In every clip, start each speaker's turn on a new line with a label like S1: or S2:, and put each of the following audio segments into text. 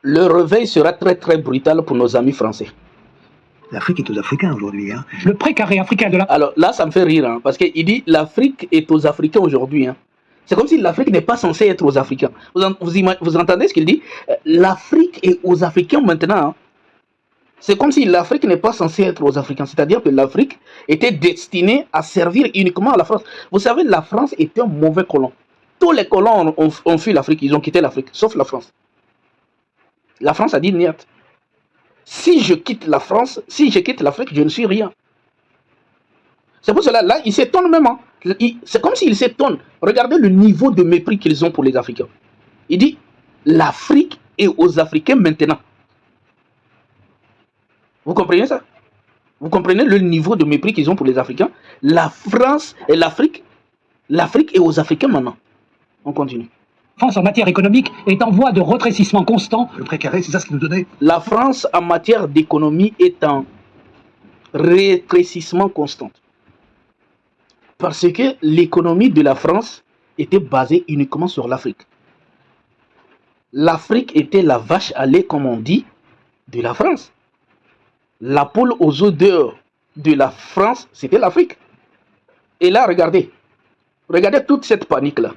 S1: Le réveil sera très très brutal pour nos amis français.
S2: L'Afrique est aux Africains aujourd'hui. Hein.
S3: Le précaré africain de la...
S1: Alors là, ça me fait rire, hein, parce qu'il dit l'Afrique est aux Africains aujourd'hui. Hein. C'est comme si l'Afrique n'est pas censée être aux Africains. Vous entendez ce qu'il dit? L'Afrique est aux Africains maintenant. Hein. C'est comme si l'Afrique n'est pas censée être aux Africains. C'est-à-dire que l'Afrique était destinée à servir uniquement à la France. Vous savez, la France était un mauvais colon. Tous les colons ont fui l'Afrique, ils ont quitté l'Afrique, sauf la France. La France a dit niet. Si je quitte la France, si je quitte l'Afrique, je ne suis rien. C'est pour cela, là, ils s'étonnent même. Hein. C'est comme s'ils s'étonnent. Regardez le niveau de mépris qu'ils ont pour les Africains. Il dit, l'Afrique est aux Africains maintenant. Vous comprenez ça? Vous comprenez le niveau de mépris qu'ils ont pour les Africains? La France et l'Afrique est aux Africains maintenant. On continue.
S3: La France en matière économique est en voie de rétrécissement constant.
S2: Le précaré, c'est ça ce qu'il nous donnait.
S1: La France en matière d'économie est en rétrécissement constant. Parce que l'économie de la France était basée uniquement sur l'Afrique. L'Afrique était la vache à lait, comme on dit, de la France. La poule aux œufs d'or de la France, c'était l'Afrique. Et là, regardez toute cette panique-là.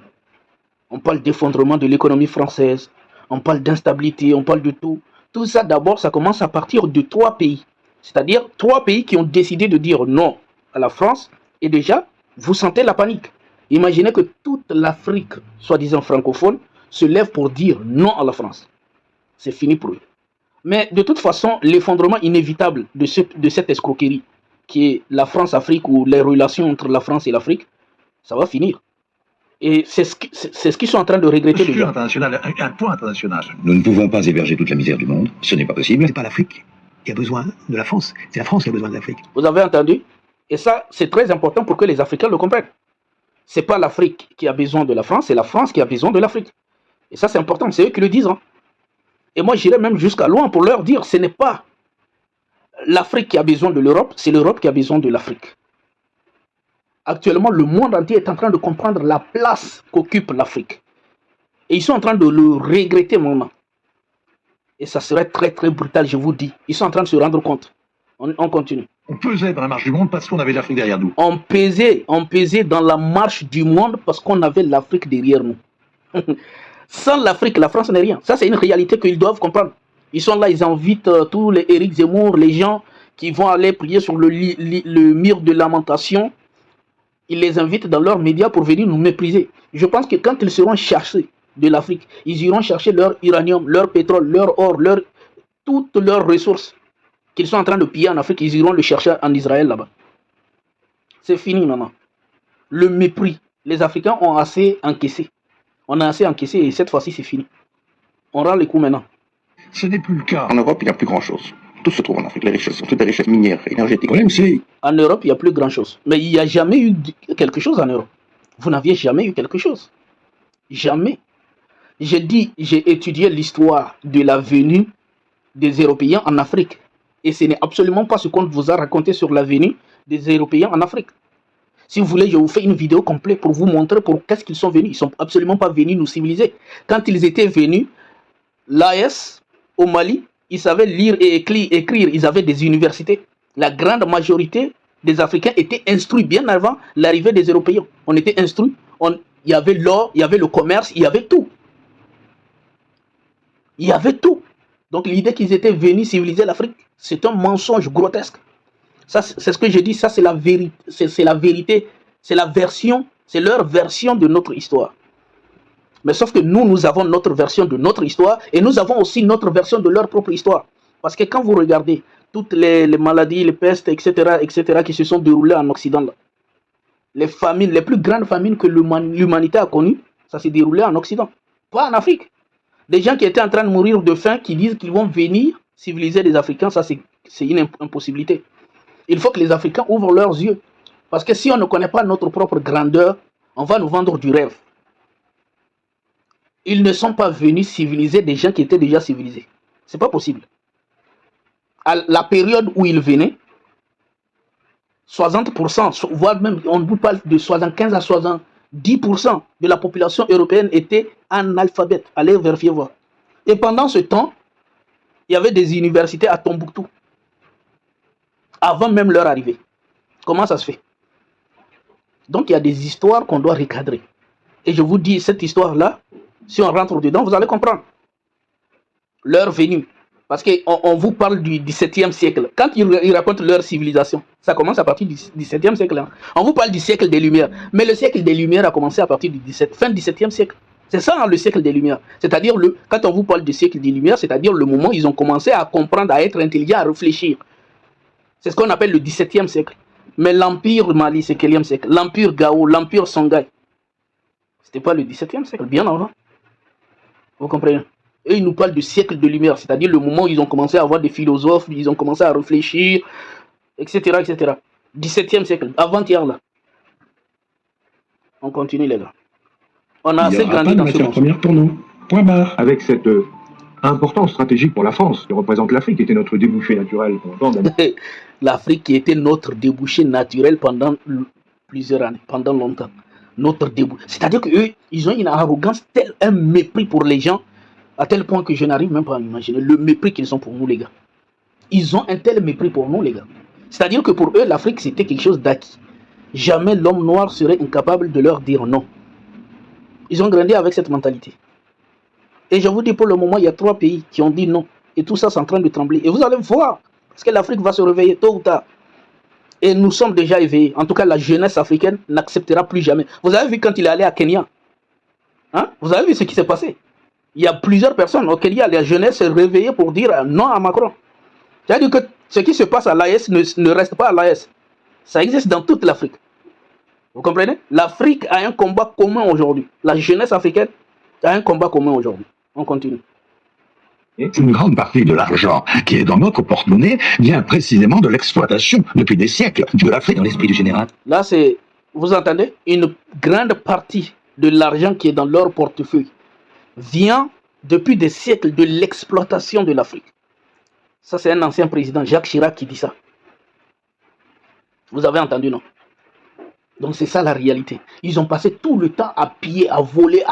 S1: On parle d'effondrement de l'économie française, on parle d'instabilité, on parle de tout. Tout ça, d'abord, ça commence à partir de 3 pays. C'est-à-dire 3 pays qui ont décidé de dire non à la France. Et déjà, vous sentez la panique. Imaginez que toute l'Afrique, soi-disant francophone, se lève pour dire non à la France. C'est fini pour eux. Mais de toute façon, l'effondrement inévitable de cette escroquerie, qui est la France-Afrique ou les relations entre la France et l'Afrique, ça va finir. Et c'est ce qu'ils sont en train de regretter.
S2: Un point international.
S4: Nous ne pouvons pas héberger toute la misère du monde. Ce n'est pas possible.
S2: C'est pas l'Afrique qui a besoin de la France. C'est la France qui a besoin de l'Afrique.
S1: Vous avez entendu? Et ça, c'est très important pour que les Africains le comprennent. C'est pas l'Afrique qui a besoin de la France, c'est la France qui a besoin de l'Afrique. Et ça, c'est important. C'est eux qui le disent. Hein. Et moi, j'irai même jusqu'à loin pour leur dire, ce n'est pas l'Afrique qui a besoin de l'Europe, c'est l'Europe qui a besoin de l'Afrique. Actuellement, le monde entier est en train de comprendre la place qu'occupe l'Afrique. Et ils sont en train de le regretter maintenant. Et ça serait très très brutal, je vous dis. Ils sont en train de se rendre compte. On continue.
S2: On pesait dans la marche du monde parce qu'on avait l'Afrique derrière nous.
S1: On pesait dans la marche du monde parce qu'on avait l'Afrique derrière nous. Sans l'Afrique, la France n'est rien. Ça, c'est une réalité qu'ils doivent comprendre. Ils sont là, ils invitent tous les Éric Zemmour, les gens qui vont aller prier sur le mur de lamentation. Ils les invitent dans leurs médias pour venir nous mépriser. Je pense que quand ils seront cherchés de l'Afrique, ils iront chercher leur uranium, leur pétrole, leur or, toutes leurs ressources qu'ils sont en train de piller en Afrique, ils iront le chercher en Israël là-bas. C'est fini maintenant. Le mépris. Les Africains ont assez encaissé. On a assez encaissé et cette fois-ci c'est fini. On rend les coups maintenant.
S2: Ce n'est plus le cas.
S4: En Europe, il n'y a plus grand-chose. Tout se trouve en Afrique. Les richesses sont toutes des richesses minières, énergétiques.
S1: En Europe, il n'y a plus grand-chose. Mais il n'y a jamais eu quelque chose en Europe. Vous n'aviez jamais eu quelque chose. Jamais. J'ai étudié l'histoire de la venue des Européens en Afrique. Et ce n'est absolument pas ce qu'on vous a raconté sur la venue des Européens en Afrique. Si vous voulez, je vous fais une vidéo complète pour vous montrer pour qu'est-ce qu'ils sont venus. Ils ne sont absolument pas venus nous civiliser. Quand ils étaient venus, l'AS au Mali, ils savaient lire et écrire. Ils avaient des universités. La grande majorité des Africains étaient instruits bien avant l'arrivée des Européens. On était instruits. Il y avait l'or, il y avait le commerce, il y avait tout. Il y avait tout. Donc l'idée qu'ils étaient venus civiliser l'Afrique, c'est un mensonge grotesque. Ça, c'est ce que je dis, ça c'est la vérité, c'est la vérité, c'est la version, c'est leur version de notre histoire. Mais sauf que nous avons notre version de notre histoire et nous avons aussi notre version de leur propre histoire. Parce que quand vous regardez toutes les maladies, les pestes, etc., qui se sont déroulées en Occident, là, les famines, les plus grandes famines que l'humanité a connues, ça s'est déroulé en Occident, pas en Afrique. Des gens qui étaient en train de mourir de faim, qui disent qu'ils vont venir civiliser les Africains, ça c'est une impossibilité. Il faut que les Africains ouvrent leurs yeux. Parce que si on ne connaît pas notre propre grandeur, on va nous vendre du rêve. Ils ne sont pas venus civiliser des gens qui étaient déjà civilisés. C'est pas possible. À la période où ils venaient, 60%, voire même, on vous parle de 75 à 70% de la population européenne était analphabète. Allez vérifier voir. Et pendant ce temps, Il y avait des universités à Tombouctou, avant même leur arrivée. Comment ça se fait? Donc il y a des histoires qu'on doit recadrer. Et je vous dis, cette histoire-là, si on rentre dedans, vous allez comprendre leur venue. Parce qu'on vous parle du XVIIe siècle. Quand ils racontent leur civilisation, ça commence à partir du XVIIe siècle. Hein. On vous parle du siècle des Lumières. Mais le siècle des Lumières a commencé à partir du fin du XVIIe siècle. C'est ça, hein, le siècle des Lumières. C'est-à-dire, quand on vous parle du siècle des Lumières, c'est-à-dire le moment où ils ont commencé à comprendre, à être intelligents, à réfléchir. C'est ce qu'on appelle le XVIIe siècle. Mais l'Empire Mali, c'est quel siècle? L'Empire Gao, l'Empire Songhai. C'était pas le XVIIe siècle, bien avant. Vous comprenez? Et ils nous parlent du siècle de lumière, c'est-à-dire le moment où ils ont commencé à avoir des philosophes, ils ont commencé à réfléchir, etc. etc. 17e siècle, avant-hier là. On continue les gars. On a assez grandi dans ce monde.
S5: Première pour nous. Point barre.
S6: Avec cette importance stratégique pour la France, que représente l'Afrique, qui était notre débouché naturel pendant
S1: l'Afrique qui était notre débouché naturel pendant plusieurs années, pendant longtemps. Notre débouché. C'est-à-dire qu'eux, ils ont une arrogance, un mépris pour les gens, à tel point que je n'arrive même pas à imaginer le mépris qu'ils ont pour nous, les gars. Ils ont un tel mépris pour nous, les gars. C'est-à-dire que pour eux, l'Afrique, c'était quelque chose d'acquis. Jamais l'homme noir serait incapable de leur dire non. Ils ont grandi avec cette mentalité. Et je vous dis, pour le moment, il y a 3 pays qui ont dit non. Et tout ça, c'est en train de trembler. Et vous allez voir, parce que l'Afrique va se réveiller tôt ou tard. Et nous sommes déjà éveillés. En tout cas, la jeunesse africaine n'acceptera plus jamais. Vous avez vu quand il est allé à Kenya, hein? Vous avez vu ce qui s'est passé? Il y a plusieurs personnes au Kenya, la jeunesse s'est réveillée pour dire non à Macron. C'est-à-dire que ce qui se passe à l'AES ne reste pas à l'AES. Ça existe dans toute l'Afrique. Vous comprenez? L'Afrique a un combat commun aujourd'hui. La jeunesse africaine a un combat commun aujourd'hui. On continue.
S7: Une grande partie de l'argent qui est dans notre porte-monnaie vient précisément de l'exploitation, depuis des siècles, de l'Afrique.
S2: Dans l'esprit du général.
S1: Là, c'est, vous entendez? Une grande partie de l'argent qui est dans leur portefeuille vient depuis des siècles de l'exploitation de l'Afrique. Ça, c'est un ancien président, Jacques Chirac, qui dit ça. Vous avez entendu, non? Donc, c'est ça la réalité. Ils ont passé tout le temps à piller, à voler,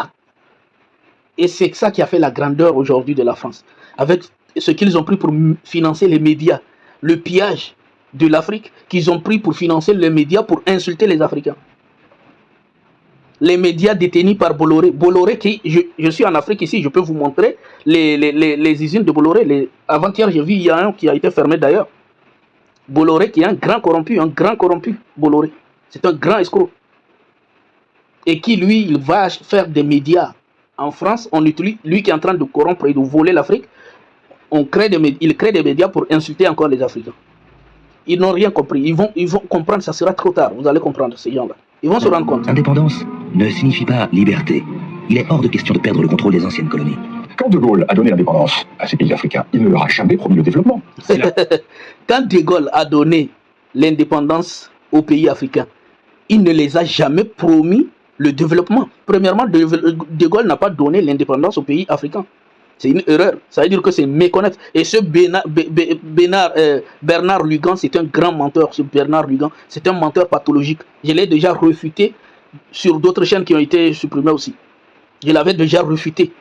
S1: Et c'est ça qui a fait la grandeur aujourd'hui de la France. Avec ce qu'ils ont pris pour financer les médias, le pillage de l'Afrique qu'ils ont pris pour financer les médias pour insulter les Africains. Les médias détenus par Bolloré. Bolloré, je suis en Afrique ici, je peux vous montrer les usines de Bolloré. Avant-hier, j'ai vu, il y a un qui a été fermé d'ailleurs. Bolloré qui est un grand corrompu, Bolloré. C'est un grand escroc. Et qui, lui, il va faire des médias. En France, on utilise, lui qui est en train de corrompre et de voler l'Afrique, il crée des médias pour insulter encore les Africains. Ils n'ont rien compris. Ils vont comprendre, ça sera trop tard. Vous allez comprendre, ces gens-là. Ils vont se rendre compte.
S2: Indépendance ne signifie pas liberté. Il est hors de question de perdre le contrôle des anciennes colonies.
S6: Quand De Gaulle a donné l'indépendance à ces pays africains, il ne leur a jamais promis le développement.
S1: Quand De Gaulle a donné l'indépendance aux pays africains, il ne les a jamais promis le développement. Premièrement, De Gaulle n'a pas donné l'indépendance aux pays africains. C'est une erreur. Ça veut dire que c'est méconnaître. Et ce Bernard Lugan, c'est un grand menteur. Ce Bernard Lugan, c'est un menteur pathologique. Je l'ai déjà refuté sur d'autres chaînes qui ont été supprimées aussi. Je l'avais déjà refuté.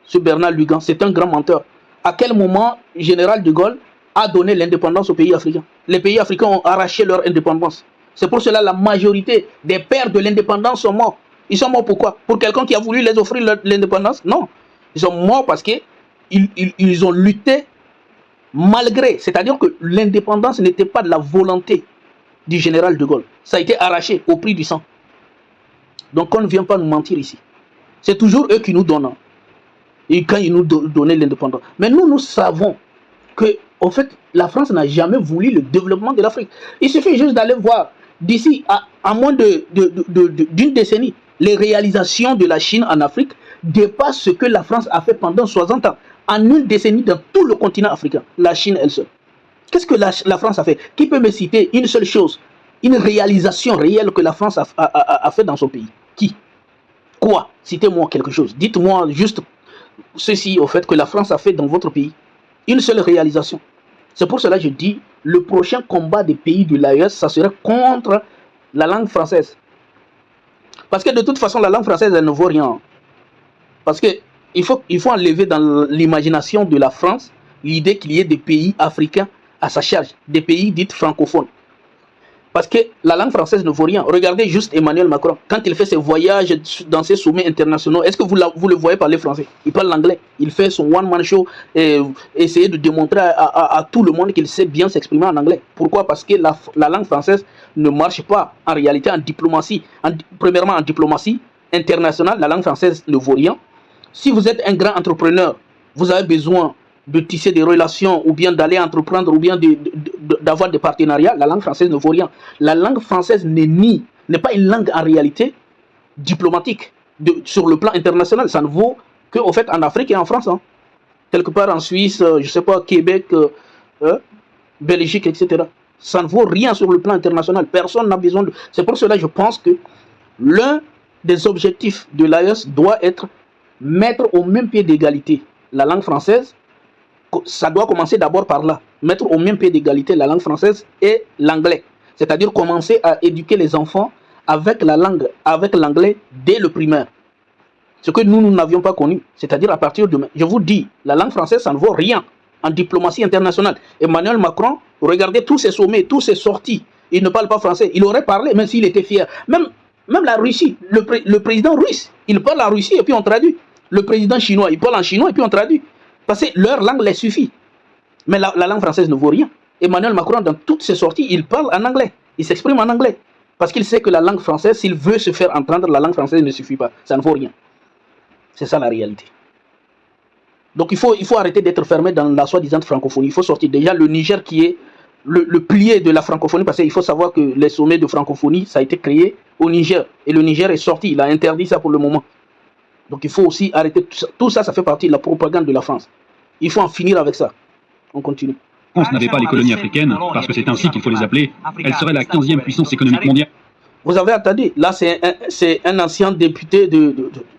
S1: Ce Bernard Lugan, c'est un grand menteur. À quel moment Général de Gaulle a donné l'indépendance aux pays africains? Les pays africains ont arraché leur indépendance. C'est pour cela que la majorité des pères de l'indépendance sont morts. Ils sont morts pourquoi? Pour quelqu'un qui a voulu les offrir l'indépendance? Non. Ils sont morts parce qu'ils ont lutté malgré. C'est-à-dire que l'indépendance n'était pas de la volonté du général de Gaulle. Ça a été arraché au prix du sang. Donc on ne vient pas nous mentir ici. C'est toujours eux qui nous donnent. Et quand ils nous donnaient l'indépendance. Mais nous savons que, en fait, la France n'a jamais voulu le développement de l'Afrique. Il suffit juste d'aller voir d'ici à moins d'une décennie, les réalisations de la Chine en Afrique dépassent ce que la France a fait pendant 60 ans. En une décennie dans tout le continent africain, la Chine elle seule. Qu'est-ce que la France a fait? Qui peut me citer une seule chose, une réalisation réelle que la France a fait dans son pays? Qui? Quoi? Citez-moi quelque chose. Dites-moi juste ceci au fait que la France a fait dans votre pays. Une seule réalisation. C'est pour cela que je dis, le prochain combat des pays de l'AES, ça serait contre la langue française. Parce que de toute façon, la langue française, elle ne vaut rien. Parce qu'il faut enlever dans l'imagination de la France l'idée qu'il y ait des pays africains à sa charge, des pays dits francophones. Parce que la langue française ne vaut rien. Regardez juste Emmanuel Macron. Quand il fait ses voyages dans ses sommets internationaux, est-ce que vous le voyez parler français? Il parle l'anglais. Il fait son one-man show et essayer de démontrer à tout le monde qu'il sait bien s'exprimer en anglais. Pourquoi? Parce que la langue française ne marche pas en réalité en diplomatie. Premièrement, en diplomatie internationale, la langue française ne vaut rien. Si vous êtes un grand entrepreneur, vous avez besoin de tisser des relations ou bien d'aller entreprendre ou bien d'avoir des partenariats, la langue française ne vaut rien. La langue française n'est pas une langue en réalité diplomatique sur le plan international. Ça ne vaut qu'au fait en Afrique et en France. Hein. Quelque part en Suisse, je ne sais pas, Québec, Belgique, etc. Ça ne vaut rien sur le plan international. Personne n'a besoin de... C'est pour cela que je pense que l'un des objectifs de l'AES doit être mettre au même pied d'égalité la langue française. Ça doit commencer d'abord par là. Mettre au même pied d'égalité la langue française et l'anglais. C'est-à-dire commencer à éduquer les enfants avec la langue, avec l'anglais dès le primaire. Ce que nous n'avions pas connu. C'est-à-dire à partir de... Je vous dis, la langue française, ça ne vaut rien en diplomatie internationale. Emmanuel Macron, regardez tous ses sommets, tous ses sorties. Il ne parle pas français. Il aurait parlé, même s'il était fier. Même la Russie, le président russe, il parle en Russie et puis on traduit. Le président chinois, il parle en chinois et puis on traduit. Parce que leur langue les suffit. Mais la langue française ne vaut rien. Emmanuel Macron, dans toutes ses sorties, il parle en anglais. Il s'exprime en anglais. Parce qu'il sait que la langue française, s'il veut se faire entendre, la langue française ne suffit pas. Ça ne vaut rien. C'est ça la réalité. Donc il faut arrêter d'être fermé dans la soi-disant francophonie. Il faut sortir déjà le Niger qui est le pilier de la francophonie. Parce qu'il faut savoir que les sommets de francophonie, ça a été créé au Niger. Et le Niger est sorti. Il a interdit ça pour le moment. Donc il faut aussi arrêter tout ça. Tout ça, ça fait partie de la propagande de la France. Il faut en finir avec ça. On continue.
S3: La France n'avait pas les colonies africaines, parce que c'est ainsi qu'il faut les appeler. Elle serait la 15e puissance économique mondiale.
S1: Vous avez entendu, là c'est un ancien député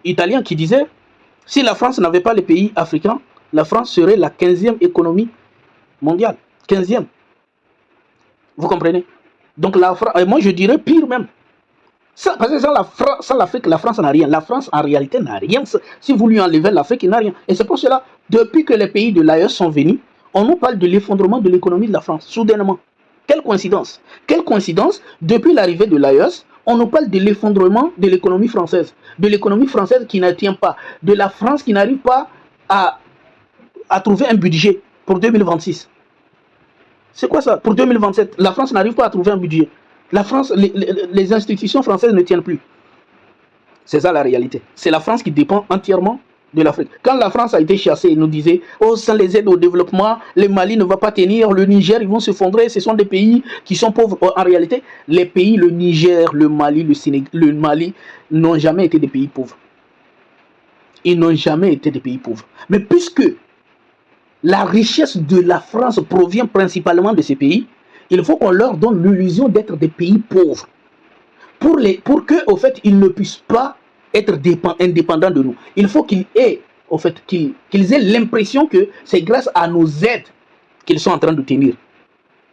S1: italien qui disait, si la France n'avait pas les pays africains, la France serait la 15e économie mondiale. 15e. Vous comprenez? Donc moi je dirais pire même. Parce que sans l'Afrique, la France n'a rien. La France, en réalité, n'a rien. Si vous lui enlevez l'Afrique, il n'a rien. Et c'est pour cela, depuis que les pays de l'AES sont venus, on nous parle de l'effondrement de l'économie de la France, soudainement. Quelle coïncidence! Quelle coïncidence! Depuis l'arrivée de l'AES, on nous parle de l'effondrement de l'économie française. De l'économie française qui ne tient pas. De la France qui n'arrive pas à trouver un budget pour 2026. C'est quoi ça? Pour 2027, la France n'arrive pas à trouver un budget. La France, les institutions françaises ne tiennent plus. C'est ça la réalité. C'est la France qui dépend entièrement de l'Afrique. Quand la France a été chassée, ils nous disaient, oh, sans les aides au développement, le Mali ne va pas tenir, le Niger, ils vont s'effondrer, ce sont des pays qui sont pauvres. En réalité, les pays, le Niger, le Mali, le Sénégal, le Mali, n'ont jamais été des pays pauvres. Ils n'ont jamais été des pays pauvres. Mais puisque la richesse de la France provient principalement de ces pays, il faut qu'on leur donne l'illusion d'être des pays pauvres. Pour que, au fait, ils ne puissent pas être indépendants de nous. Il faut qu'ils aient, au fait, qu'ils aient l'impression que c'est grâce à nos aides qu'ils sont en train de tenir.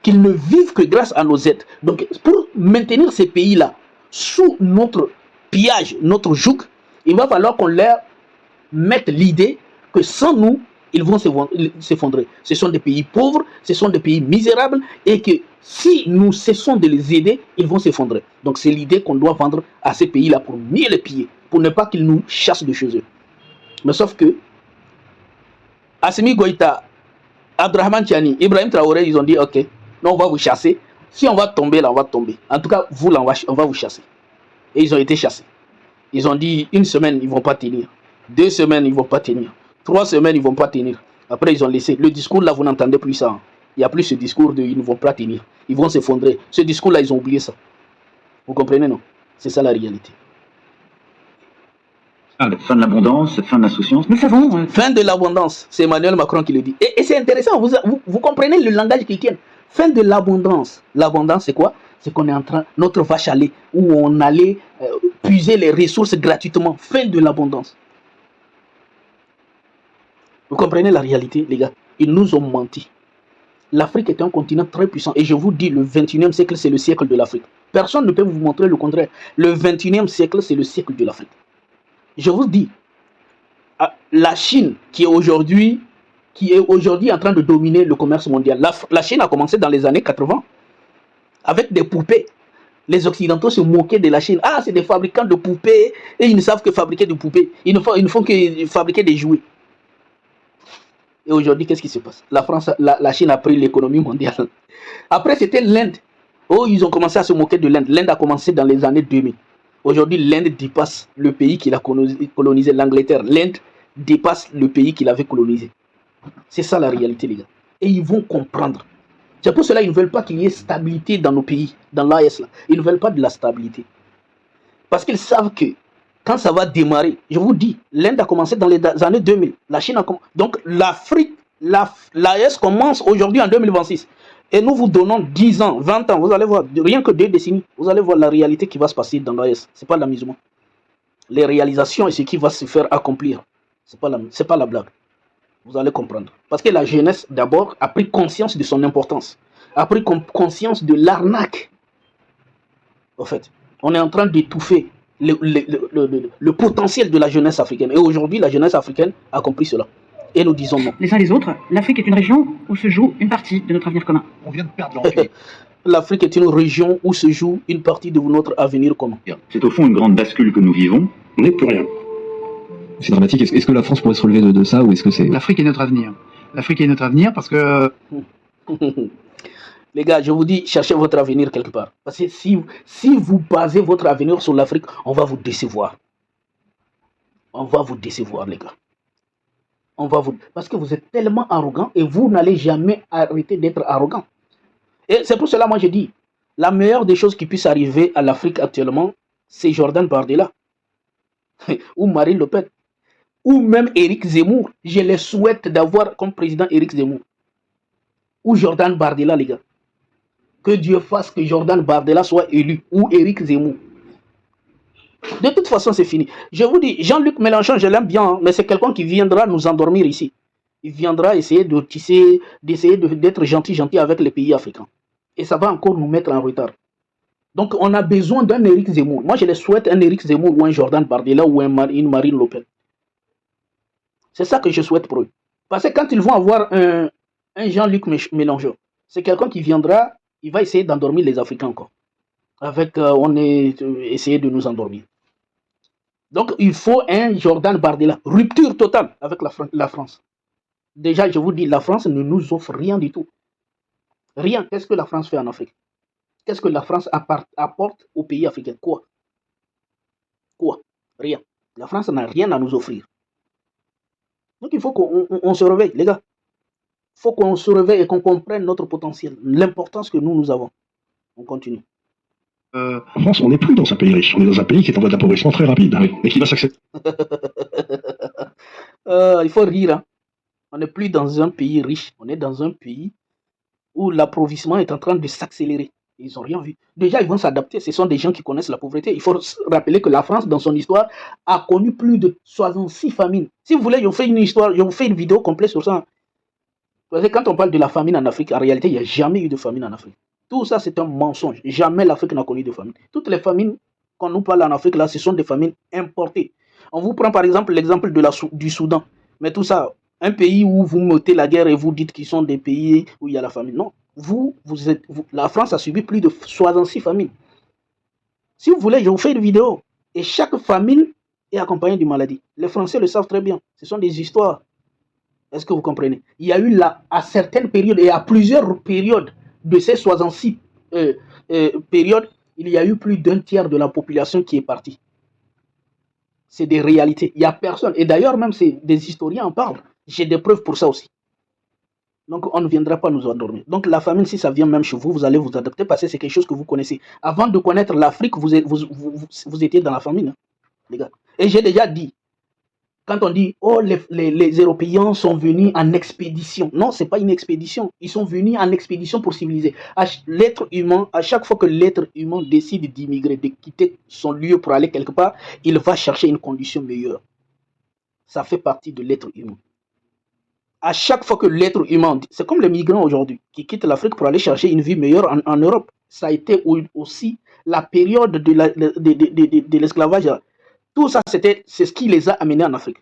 S1: Qu'ils ne vivent que grâce à nos aides. Donc, pour maintenir ces pays-là sous notre pillage, notre joug, il va falloir qu'on leur mette l'idée que sans nous, ils vont s'effondrer. Ce sont des pays pauvres, ce sont des pays misérables, et que si nous cessons de les aider, ils vont s'effondrer. Donc c'est l'idée qu'on doit vendre à ces pays-là pour mieux les piller, pour ne pas qu'ils nous chassent de chez eux. Mais sauf que Assimi Goïta, Abdrahman Tiani, Ibrahim Traoré, ils ont dit ok, non, on va vous chasser. Si on va tomber là, on va tomber. En tout cas, vous là, on va vous chasser. Et ils ont été chassés. Ils ont dit une semaine, ils ne vont pas tenir. 2 semaines, ils ne vont pas tenir. 3 semaines, ils ne vont pas tenir. Après, ils ont laissé. Le discours, là, vous n'entendez plus ça. Il n'y a plus ce discours de ils ne vont pas tenir. Ils vont s'effondrer. Ce discours-là, ils ont oublié ça. Vous comprenez, non? C'est ça la réalité.
S5: Fin de l'abondance, fin de l'insouciance. Nous savons.
S1: Fin de l'abondance. C'est Emmanuel Macron qui le dit. Et c'est intéressant. Vous comprenez le langage qu'il tient. Fin de l'abondance. L'abondance, c'est quoi? C'est qu'on est en train, notre vache à lait, où on allait puiser les ressources gratuitement. Fin de l'abondance. Vous comprenez la réalité, les gars? Ils nous ont menti. L'Afrique est un continent très puissant. Et je vous dis, le 21e siècle, c'est le siècle de l'Afrique. Personne ne peut vous montrer le contraire. Le 21e siècle, c'est le siècle de l'Afrique. Je vous dis, la Chine, qui est aujourd'hui qui est aujourd'hui en train de dominer le commerce mondial. La Chine a commencé dans les années 80 avec des poupées. Les Occidentaux se moquaient de la Chine. Ah, c'est des fabricants de poupées et ils ne savent que fabriquer des poupées. Ils ne font que fabriquer des jouets. Et aujourd'hui, qu'est-ce qui se passe? La Chine a pris l'économie mondiale. Après, c'était l'Inde. Oh, ils ont commencé à se moquer de l'Inde. L'Inde a commencé dans les années 2000. Aujourd'hui, l'Inde dépasse le pays qu'il a colonisé, l'Angleterre. L'Inde dépasse le pays qu'il avait colonisé. C'est ça la réalité, les gars. Et ils vont comprendre. C'est pour cela qu'ils ne veulent pas qu'il y ait stabilité dans nos pays, dans l'AES. Ils ne veulent pas de la stabilité. Parce qu'ils savent que quand ça va démarrer, je vous dis, l'Inde a commencé dans les années 2000. La Chine a commencé. Donc l'Afrique, l'AES commence aujourd'hui en 2026. Et nous vous donnons 10 ans, 20 ans, vous allez voir, rien que 2 décennies, vous allez voir la réalité qui va se passer dans l'AES. Ce n'est pas l'amusement. Les réalisations et ce qui va se faire accomplir, ce n'est pas la blague. Vous allez comprendre. Parce que la jeunesse, d'abord, a pris conscience de son importance. A pris conscience de l'arnaque. En fait, on est en train d'étouffer le potentiel de la jeunesse africaine. Et aujourd'hui, la jeunesse africaine a compris cela. Et nous disons non.
S8: Les uns les autres, l'Afrique est une région où se joue une partie de notre avenir commun.
S7: On vient de perdre l'Empire.
S1: L'Afrique est une région où se joue une partie de notre avenir commun.
S5: C'est au fond une grande bascule que nous vivons.
S9: On n'est plus rien. C'est dramatique. Est-ce que la France pourrait se relever de ça ou est-ce que c'est...
S10: L'Afrique est notre avenir. L'Afrique est notre avenir parce que...
S1: Les gars, je vous dis, cherchez votre avenir quelque part. Parce que si vous basez votre avenir sur l'Afrique, on va vous décevoir. On va vous décevoir, les gars. Parce que vous êtes tellement arrogant et vous n'allez jamais arrêter d'être arrogant. Et c'est pour cela, moi, je dis, la meilleure des choses qui puissent arriver à l'Afrique actuellement, c'est Jordan Bardella. Ou Marine Le Pen. Ou même Éric Zemmour. Je les souhaite d'avoir comme président Éric Zemmour. Ou Jordan Bardella, les gars. Que Dieu fasse que Jordan Bardella soit élu. Ou Éric Zemmour. De toute façon, c'est fini. Je vous dis, Jean-Luc Mélenchon, je l'aime bien, hein, mais c'est quelqu'un qui viendra nous endormir ici. Il viendra essayer de tisser, d'être gentil avec les pays africains. Et ça va encore nous mettre en retard. Donc, on a besoin d'un Éric Zemmour. Moi, je les souhaite un Éric Zemmour ou un Jordan Bardella ou une Marine Le Pen. C'est ça que je souhaite pour eux. Parce que quand ils vont avoir un Jean-Luc Mélenchon, c'est quelqu'un qui viendra, il va essayer d'endormir les Africains encore. Essayer de nous endormir. Donc, il faut un Jordan Bardella. Rupture totale avec la France. Déjà, je vous dis, la France ne nous offre rien du tout. Rien. Qu'est-ce que la France fait en Afrique? Qu'est-ce que la France apporte aux pays africains? Quoi? Rien. La France n'a rien à nous offrir. Donc, il faut qu'on se réveille, les gars. Il faut qu'on se réveille et qu'on comprenne notre potentiel, l'importance que nous avons. On continue.
S7: En France, on n'est plus dans un pays riche. On est dans un pays qui est en voie d'appauvrissement très rapide et qui va s'accélérer.
S1: Il faut rire. Hein. On n'est plus dans un pays riche. On est dans un pays où l'appauvrissement est en train de s'accélérer. Ils n'ont rien vu. Déjà, ils vont s'adapter. Ce sont des gens qui connaissent la pauvreté. Il faut rappeler que la France, dans son histoire, a connu plus de 66 famines. Si vous voulez, je vous fais une vidéo complète sur ça. Parce que quand on parle de la famine en Afrique, en réalité, il n'y a jamais eu de famine en Afrique. Tout ça, c'est un mensonge. Jamais l'Afrique n'a connu de famine. Toutes les famines qu'on nous parle en Afrique, là, ce sont des famines importées. On vous prend par exemple l'exemple du Soudan. Mais tout ça, un pays où vous mettez la guerre et vous dites qu'ils sont des pays où il y a la famine. Non. La France a subi plus de 66 famines. Si vous voulez, je vous fais une vidéo. Et chaque famine est accompagnée d'une maladie. Les Français le savent très bien. Ce sont des histoires. Est-ce que vous comprenez? Il y a eu là, à certaines périodes et à plusieurs périodes de ces 66 périodes, il y a eu plus d'un tiers de la population qui est partie. C'est des réalités. Il n'y a personne. Et d'ailleurs, même des historiens en parlent. J'ai des preuves pour ça aussi. Donc, on ne viendra pas nous endormir. Donc, la famine, si ça vient même chez vous, vous allez vous adapter parce que c'est quelque chose que vous connaissez. Avant de connaître l'Afrique, vous étiez dans la famine, hein, les gars. Et j'ai déjà dit, quand on dit, oh, les Européens sont venus en expédition. Non, ce n'est pas une expédition. Ils sont venus en expédition pour civiliser. L'être humain, à chaque fois que l'être humain décide d'immigrer, de quitter son lieu pour aller quelque part, il va chercher une condition meilleure. Ça fait partie de l'être humain. À chaque fois que l'être humain, c'est comme les migrants aujourd'hui, qui quittent l'Afrique pour aller chercher une vie meilleure en Europe. Ça a été aussi la période de l'esclavage. Tout ça, c'est ce qui les a amenés en Afrique.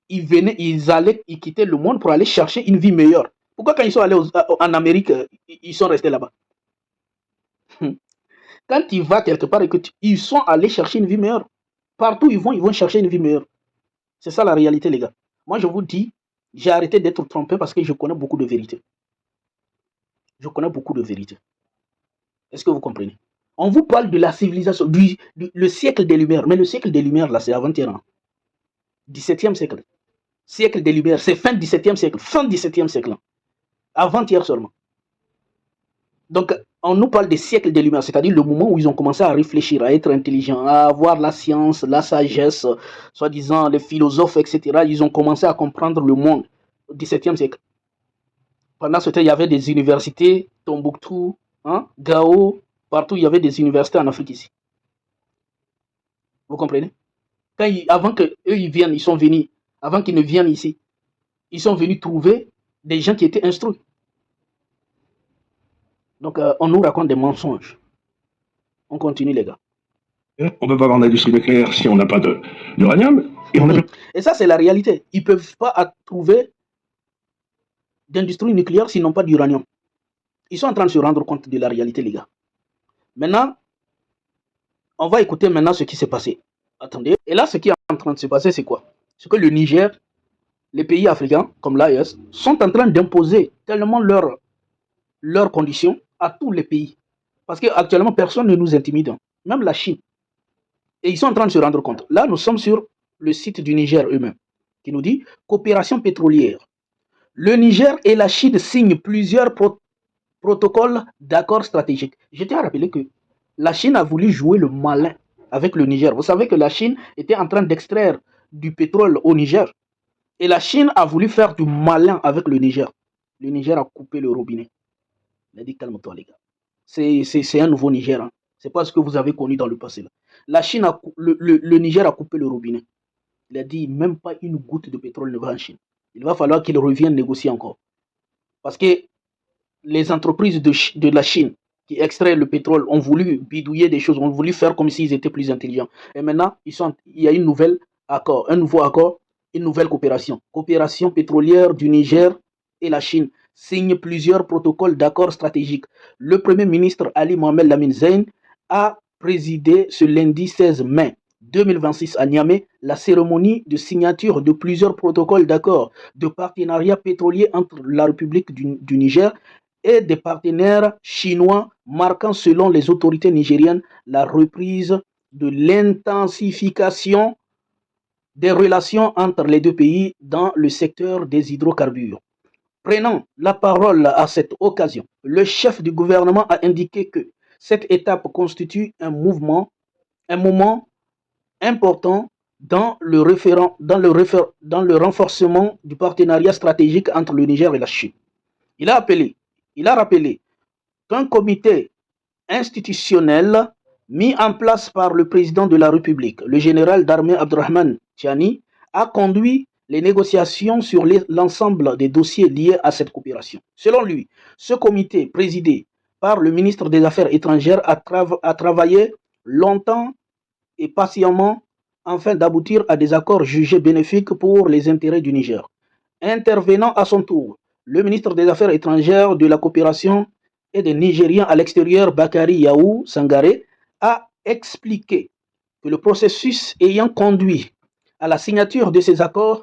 S1: ils quittaient le monde pour aller chercher une vie meilleure. Pourquoi quand ils sont allés en Amérique, ils sont restés là-bas? Quand tu vas quelque part et que ils sont allés chercher une vie meilleure. Partout ils vont chercher une vie meilleure. C'est ça la réalité, les gars. Moi, je vous dis, j'ai arrêté d'être trompé parce que je connais beaucoup de vérités. Je connais beaucoup de vérités. Est-ce que vous comprenez? On vous parle de la civilisation, le siècle des Lumières. Mais le siècle des Lumières, là, c'est avant-hier. Hein. 17e siècle. Siècle des Lumières, c'est fin 17e siècle. Fin 17e siècle. Hein. Avant-hier seulement. Donc, on nous parle des siècles des Lumières, c'est-à-dire le moment où ils ont commencé à réfléchir, à être intelligents, à avoir la science, la sagesse, soi-disant les philosophes, etc. Ils ont commencé à comprendre le monde au XVIIe siècle. Pendant ce temps, il y avait des universités, Tombouctou, hein, Gao, partout, il y avait des universités en Afrique ici. Vous comprenez? Avant qu'eux ils viennent, ils sont venus, avant qu'ils ne viennent ici, ils sont venus trouver des gens qui étaient instruits. Donc, on nous raconte des mensonges. On continue, les gars.
S6: On ne peut pas avoir d'industrie nucléaire si on n'a pas d'uranium.
S1: Et ça, c'est la réalité. Ils ne peuvent pas trouver d'industrie nucléaire s'ils n'ont pas d'uranium. Ils sont en train de se rendre compte de la réalité, les gars. Maintenant, on va écouter maintenant ce qui s'est passé. Attendez. Et là, ce qui est en train de se passer, c'est quoi? C'est que le Niger, les pays africains, comme l'AES, sont en train d'imposer tellement leurs conditions à tous les pays. Parce qu'actuellement, personne ne nous intimide. Même la Chine. Et ils sont en train de se rendre compte. Là, nous sommes sur le site du Niger eux-mêmes, qui nous dit « Coopération pétrolière ». Le Niger et la Chine signent plusieurs protocoles d'accords stratégiques. Je tiens à rappeler que la Chine a voulu jouer le malin avec le Niger. Vous savez que la Chine était en train d'extraire du pétrole au Niger. Et la Chine a voulu faire du malin avec le Niger. Le Niger a coupé le robinet. Il a dit calme-toi les gars. C'est un nouveau Niger. Hein. C'est pas ce que vous avez connu dans le passé. Là. La Chine, le Niger a coupé le robinet. Il a dit même pas une goutte de pétrole ne va en Chine. Il va falloir qu'il revienne négocier encore. Parce que les entreprises de la Chine qui extraient le pétrole ont voulu bidouiller des choses, ont voulu faire comme s'ils étaient plus intelligents. Et maintenant, il y a un nouveau accord, une nouvelle coopération. Coopération pétrolière du Niger et la Chine signe plusieurs protocoles d'accords stratégiques. Le Premier ministre Ali Mohamed Lamine Zeyn a présidé ce lundi 16 mai 2026 à Niamey la cérémonie de signature de plusieurs protocoles d'accords de partenariat pétrolier entre la République du Niger et des partenaires chinois, marquant selon les autorités nigériennes la reprise de l'intensification des relations entre les deux pays dans le secteur des hydrocarbures. Prenant la parole à cette occasion, le chef du gouvernement a indiqué que cette étape constitue un moment important dans le renforcement du partenariat stratégique entre le Niger et la Chine. Il a rappelé qu'un comité institutionnel mis en place par le président de la République, le général d'armée Abdurrahman Tiani, a conduit les négociations sur l'ensemble des dossiers liés à cette coopération. Selon lui, ce comité présidé par le ministre des Affaires étrangères a travaillé longtemps et patiemment afin d'aboutir à des accords jugés bénéfiques pour les intérêts du Niger. Intervenant à son tour, le ministre des Affaires étrangères, de la coopération et des Nigériens à l'extérieur, Bakari Yaou Sangaré, a expliqué que le processus ayant conduit à la signature de ces accords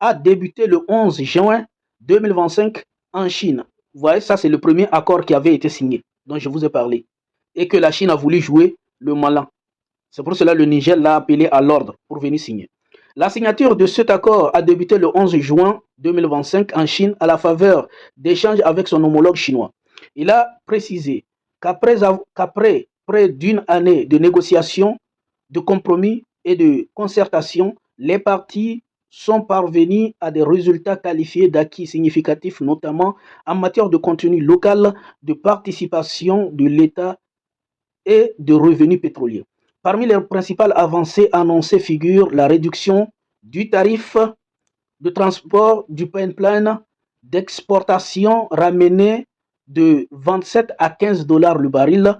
S1: a débuté le 11 juin 2025 en Chine. Vous voyez, ça c'est le premier accord qui avait été signé, dont je vous ai parlé, et que la Chine a voulu jouer le malin. C'est pour cela que le Niger l'a appelé à l'ordre pour venir signer. La signature de cet accord a débuté le 11 juin 2025 en Chine à la faveur d'échanges avec son homologue chinois. Il a précisé qu'après près d'une année de négociations, de compromis et de concertation, les parties sont parvenus à des résultats qualifiés d'acquis significatifs, notamment en matière de contenu local, de participation de l'État et de revenus pétroliers. Parmi les principales avancées annoncées figurent la réduction du tarif de transport du pipeline d'exportation ramené de 27 à 15 $ le baril,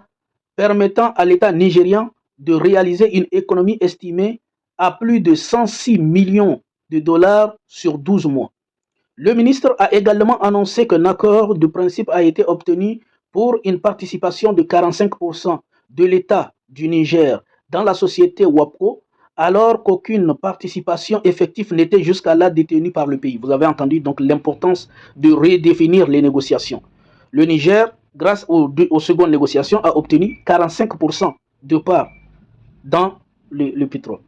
S1: permettant à l'État nigérien de réaliser une économie estimée à plus de 106 millions de dollars sur 12 mois. Le ministre a également annoncé qu'un accord de principe a été obtenu pour une participation de 45% de l'État du Niger dans la société WAPCO, alors qu'aucune participation effective n'était jusqu'à là détenue par le pays. Vous avez entendu donc l'importance de redéfinir les négociations. Le Niger, grâce aux secondes négociations, a obtenu 45% de part dans le pétrole.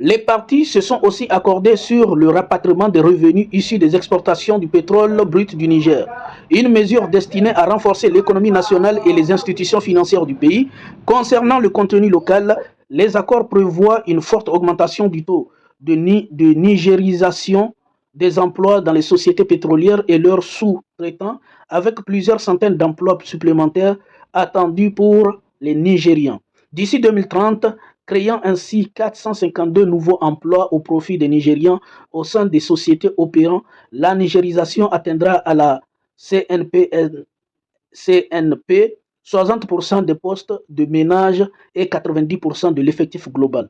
S1: Les parties se sont aussi accordées sur le rapatriement des revenus issus des exportations du pétrole brut du Niger, une mesure destinée à renforcer l'économie nationale et les institutions financières du pays. Concernant le contenu local, les accords prévoient une forte augmentation du taux de nigérisation des emplois dans les sociétés pétrolières et leurs sous-traitants, avec plusieurs centaines d'emplois supplémentaires attendus pour les Nigérians. D'ici 2030, créant ainsi 452 nouveaux emplois au profit des Nigérians au sein des sociétés opérant, la nigérisation atteindra à la CNP 60% des postes de ménage et 90% de l'effectif global.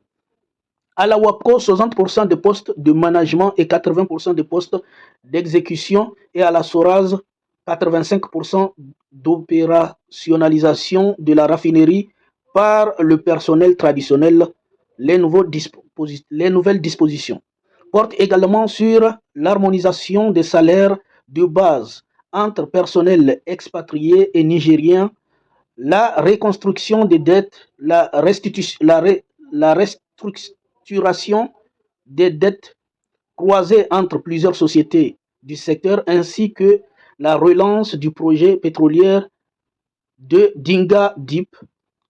S1: À la WAPCO, 60% des postes de management et 80% des postes d'exécution, et à la SORAS, 85% d'opérationnalisation de la raffinerie par le personnel traditionnel. Les nouvelles dispositions portent également sur l'harmonisation des salaires de base entre personnel expatrié et nigérien, la reconstruction des dettes, la restructuration des dettes croisées entre plusieurs sociétés du secteur, ainsi que la relance du projet pétrolier de Dinga Deep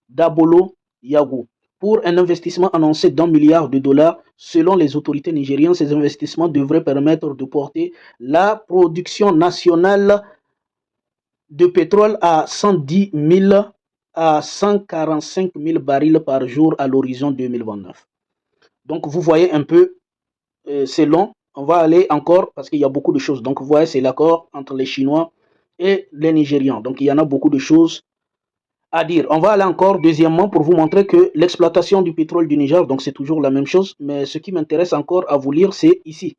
S1: d'Abolo Yago pour un investissement annoncé d'1 milliard de dollars. Selon les autorités nigériennes, ces investissements devraient permettre de porter la production nationale de pétrole à 110 000 à 145 000 barils par jour à l'horizon 2029. Donc vous voyez un peu, c'est long, on va aller encore parce qu'il y a beaucoup de choses. Donc vous voyez, c'est l'accord entre les Chinois et les Nigérians. Donc il y en a beaucoup de choses à dire. On va aller encore deuxièmement pour vous montrer que l'exploitation du pétrole du Niger, donc c'est toujours la même chose, mais ce qui m'intéresse encore à vous lire, c'est ici.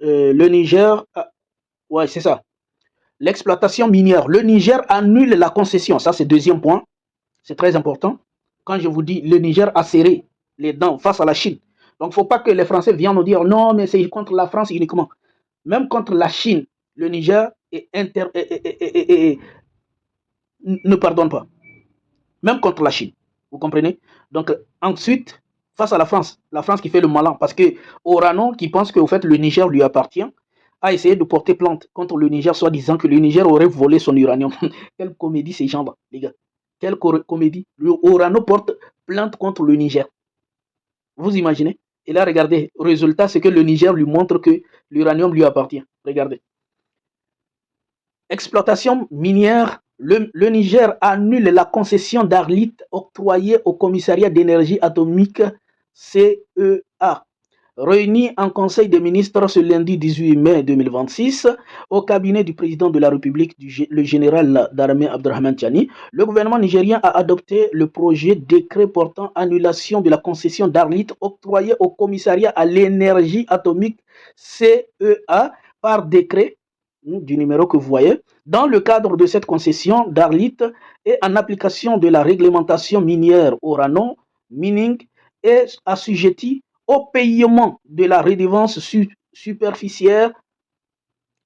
S1: Le Niger, ouais c'est ça. L'exploitation minière. Le Niger annule la concession. Ça, c'est deuxième point. C'est très important. Quand je vous dis, le Niger a serré les dents face à la Chine. Donc, il ne faut pas que les Français viennent nous dire non, mais c'est contre la France uniquement. Même contre la Chine, le Niger ne pardonne pas. Même contre la Chine. Vous comprenez? Donc, ensuite, face à la France qui fait le malin, parce que Orano, qui pense qu'au fait, le Niger lui appartient, a essayé de porter plainte contre le Niger, soit disant que le Niger aurait volé son uranium. Quelle comédie ces gens-là, les gars. Quelle comédie. Le Orano porte plainte contre le Niger. Vous imaginez? Et là, regardez, le résultat, c'est que le Niger lui montre que l'uranium lui appartient. Regardez. Exploitation minière. Le Niger annule la concession d'Arlit octroyée au commissariat d'énergie atomique CEA. Réunis en Conseil des ministres ce lundi 18 mai 2026 au cabinet du président de la République, le général d'armée Abdurrahman Tiani, le gouvernement nigérien a adopté le projet décret portant annulation de la concession d'Arlit octroyée au commissariat à l'énergie atomique CEA par décret du numéro que vous voyez. Dans le cadre de cette concession d'Arlit et en application de la réglementation minière Orano Mining est assujetti au paiement de la redevance superficielle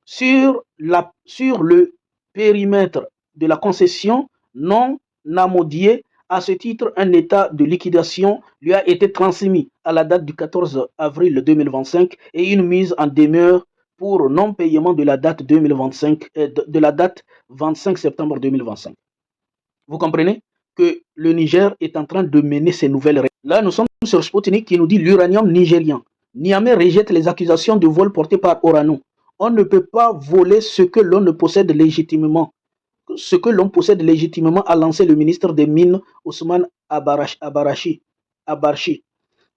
S1: sur le périmètre de la concession non amodié. À ce titre, un état de liquidation lui a été transmis à la date du 14 avril 2025 et une mise en demeure pour non-paiement de la date 25 septembre 2025. Vous comprenez que le Niger est en train de mener ces nouvelles règles. Là, nous sommes sur Sputnik qui nous dit l'uranium nigérien. Niamey rejette les accusations de vol portées par Orano. On ne peut pas voler ce que l'on ne possède légitimement. Ce que l'on possède légitimement, a lancé le ministre des Mines Ousmane Abarchi.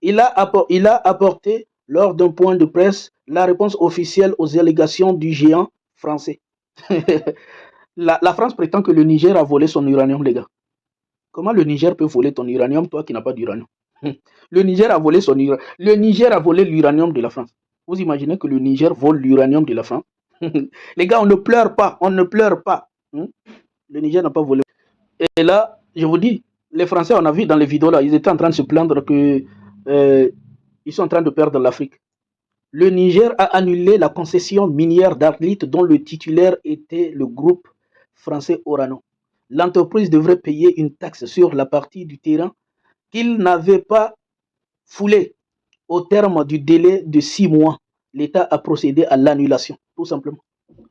S1: Il a apporté lors d'un point de presse la réponse officielle aux allégations du géant français. La France prétend que le Niger a volé son uranium, les gars. Comment le Niger peut voler ton uranium, toi qui n'as pas d'uranium? Le Niger a volé son uranium. Le Niger a volé l'uranium de la France. Vous imaginez que le Niger vole l'uranium de la France? Les gars, on ne pleure pas, on ne pleure pas. Le Niger n'a pas volé. Et là, je vous dis, les Français, on a vu dans les vidéos là, ils étaient en train de se plaindre que ils sont en train de perdre l'Afrique. Le Niger a annulé la concession minière d'Arlit dont le titulaire était le groupe français Orano. L'entreprise devrait payer une taxe sur la partie du terrain qu'il n'avait pas foulée. Au terme du délai de 6 mois, l'État a procédé à l'annulation, tout simplement.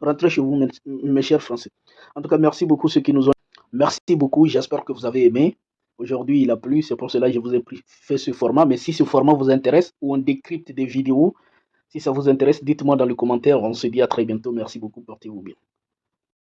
S1: Rentrez chez vous, mes chers Français. En tout cas, merci beaucoup ceux qui nous ont... Merci beaucoup, j'espère que vous avez aimé. Aujourd'hui, il a plu, c'est pour cela que je vous ai fait ce format. Mais si ce format vous intéresse, ou on décrypte des vidéos, si ça vous intéresse, dites-moi dans les commentaires. On se dit à très bientôt. Merci beaucoup, portez-vous bien.